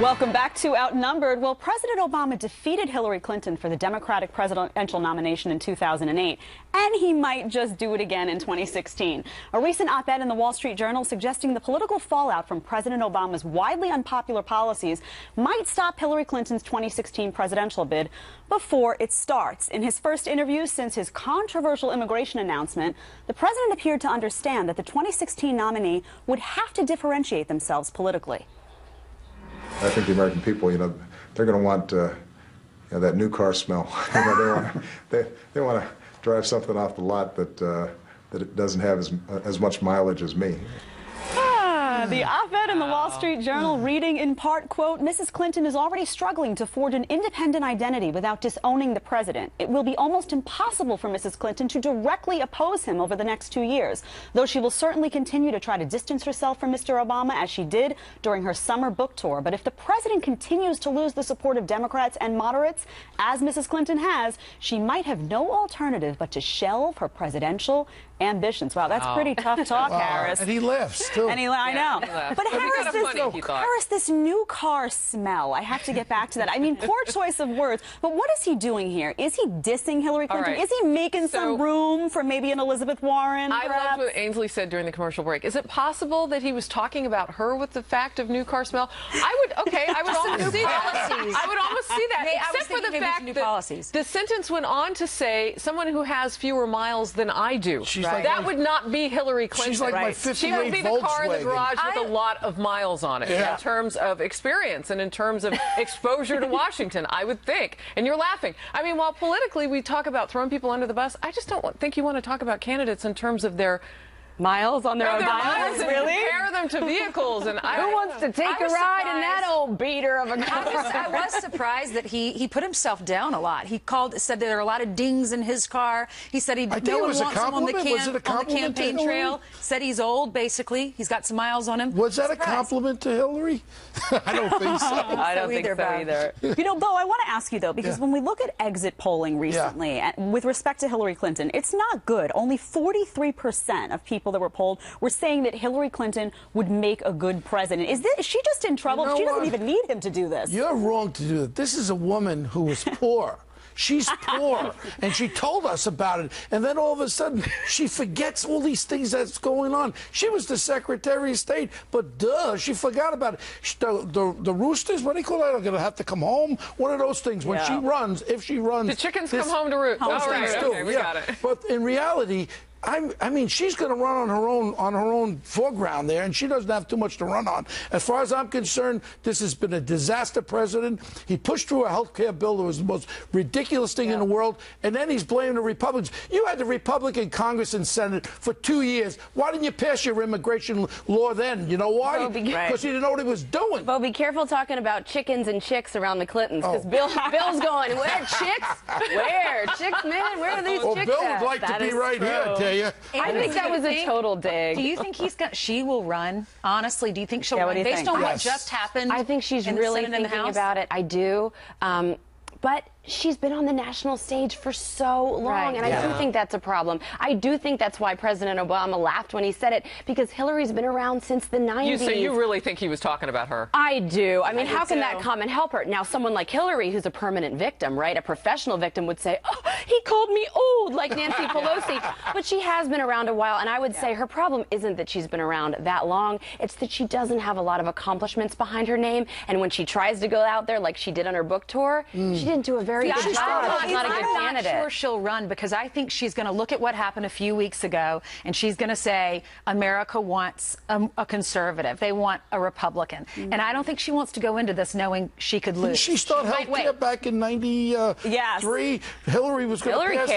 Welcome back to Outnumbered. Well, President Obama defeated Hillary Clinton for the Democratic presidential nomination in 2008, and he might just do it again in 2016. A recent op-ed in the Wall Street Journal suggesting the political fallout from President Obama's widely unpopular policies might stop Hillary Clinton's 2016 presidential bid before it starts. In his first interview since his controversial immigration announcement, the president appeared to understand that the 2016 nominee would have to differentiate themselves politically. I think the American people, they're going to want that new car smell. They want to drive something off the lot that it doesn't have as much mileage as me. The op-ed in the Wall Street Journal reading in part, quote, Mrs. Clinton is already struggling to forge an independent identity without disowning the president. It will be almost impossible for Mrs. Clinton to directly oppose him over the next 2 years, though she will certainly continue to try to distance herself from Mr. Obama as she did during her summer book tour. But if the president continues to lose the support of Democrats and moderates, as Mrs. Clinton has, she might have no alternative but to shelve her presidential ambitions. Wow, that's pretty tough talk, Harris. And he laughs, too. I know. But Harris, this new car smell, I have to get back to that. I mean, poor choice of words. But what is he doing here? Is he dissing Hillary Clinton? Is he making some room for maybe an Elizabeth Warren, I loved what Ainsley said during the commercial break. Is it possible that he was talking about her with the fact of new car smell? I would almost see that. I would almost see that, except for the fact that the sentence went on to say someone who has fewer miles than I do. That would not be Hillary Clinton. She's like my 58 She would be the car in the garage with a lot of miles on it in terms of experience and in terms of exposure to Washington, I would think. And you're laughing. I mean, while politically we talk about throwing people under the bus, I just don't think you want to talk about candidates in terms of their miles on their own miles, really? Compare them to vehicles, and who wants to take a ride in that old beater of a car? I was surprised that he put himself down a lot. He said there are a lot of dings in his car. He said no one wants him on the campaign trail. Said he's old, basically. He's got some miles on him. Was that a compliment to Hillary? I don't think so. I don't think so either. Bo, I want to ask you, though, because when we look at exit polling recently, and with respect to Hillary Clinton, it's not good. Only 43% of people that were polled were saying that Hillary Clinton would make a good president. Is she just in trouble? She doesn't even need him to do this. You're wrong to do that. This is a woman who was poor. She's poor, and she told us about it, and then all of a sudden she forgets all these things that's going on. She was the Secretary of State, but she forgot about it. The roosters, what do you call that, are going to have to come home? One of those things. When she runs, if she runs... The chickens come home to roost. We got it. But in reality... I mean, she's going to run on her own foreground there, and she doesn't have too much to run on. As far as I'm concerned, this has been a disaster president. He pushed through a health care bill that was the most ridiculous thing in the world, and then he's blaming the Republicans. You had the Republican Congress and Senate for 2 years. Why didn't you pass your immigration law then? You know why? Because you didn't know what he was doing. Bo, be careful talking about chickens and chicks around the Clintons, because Bill's going, where chicks? Where? Chicks, man? Where are these chicks Bill would like to be right here, I tell you. I think that was a total dig. Do you think she will run? Honestly, do you think she'll run based on what just happened? I think she's really thinking about it. I do. But she's been on the national stage for so long, and I do think that's a problem. I do think that's why President Obama laughed when he said it, because Hillary's been around since the 90s. So you really think he was talking about her? I do. I mean, how can that comment help her? Now, someone like Hillary, who's a permanent victim, right, a professional victim, would say, oh, he called me old, like Nancy Pelosi. But she has been around a while, and I would say her problem isn't that she's been around that long. It's that she doesn't have a lot of accomplishments behind her name, and when she tries to go out there like she did on her book tour, she didn't do a very good job. She's not a good candidate. I'm not sure she'll run, because I think she's going to look at what happened a few weeks ago, and she's going to say America wants a conservative. They want a Republican. And I don't think she wants to go into this knowing she could lose. She started health care back in 93. Hillary was going to pass.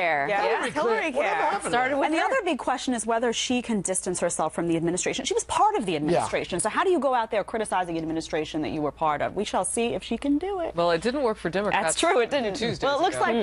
Hillary care. Started with the other big question is whether she can distance herself from the administration. She was part of the administration. So how do you go out there criticizing an administration that you were part of? We shall see if she can do it. Well, it didn't work for Democrats. That's true. It didn't. Tuesday. Well, it looks like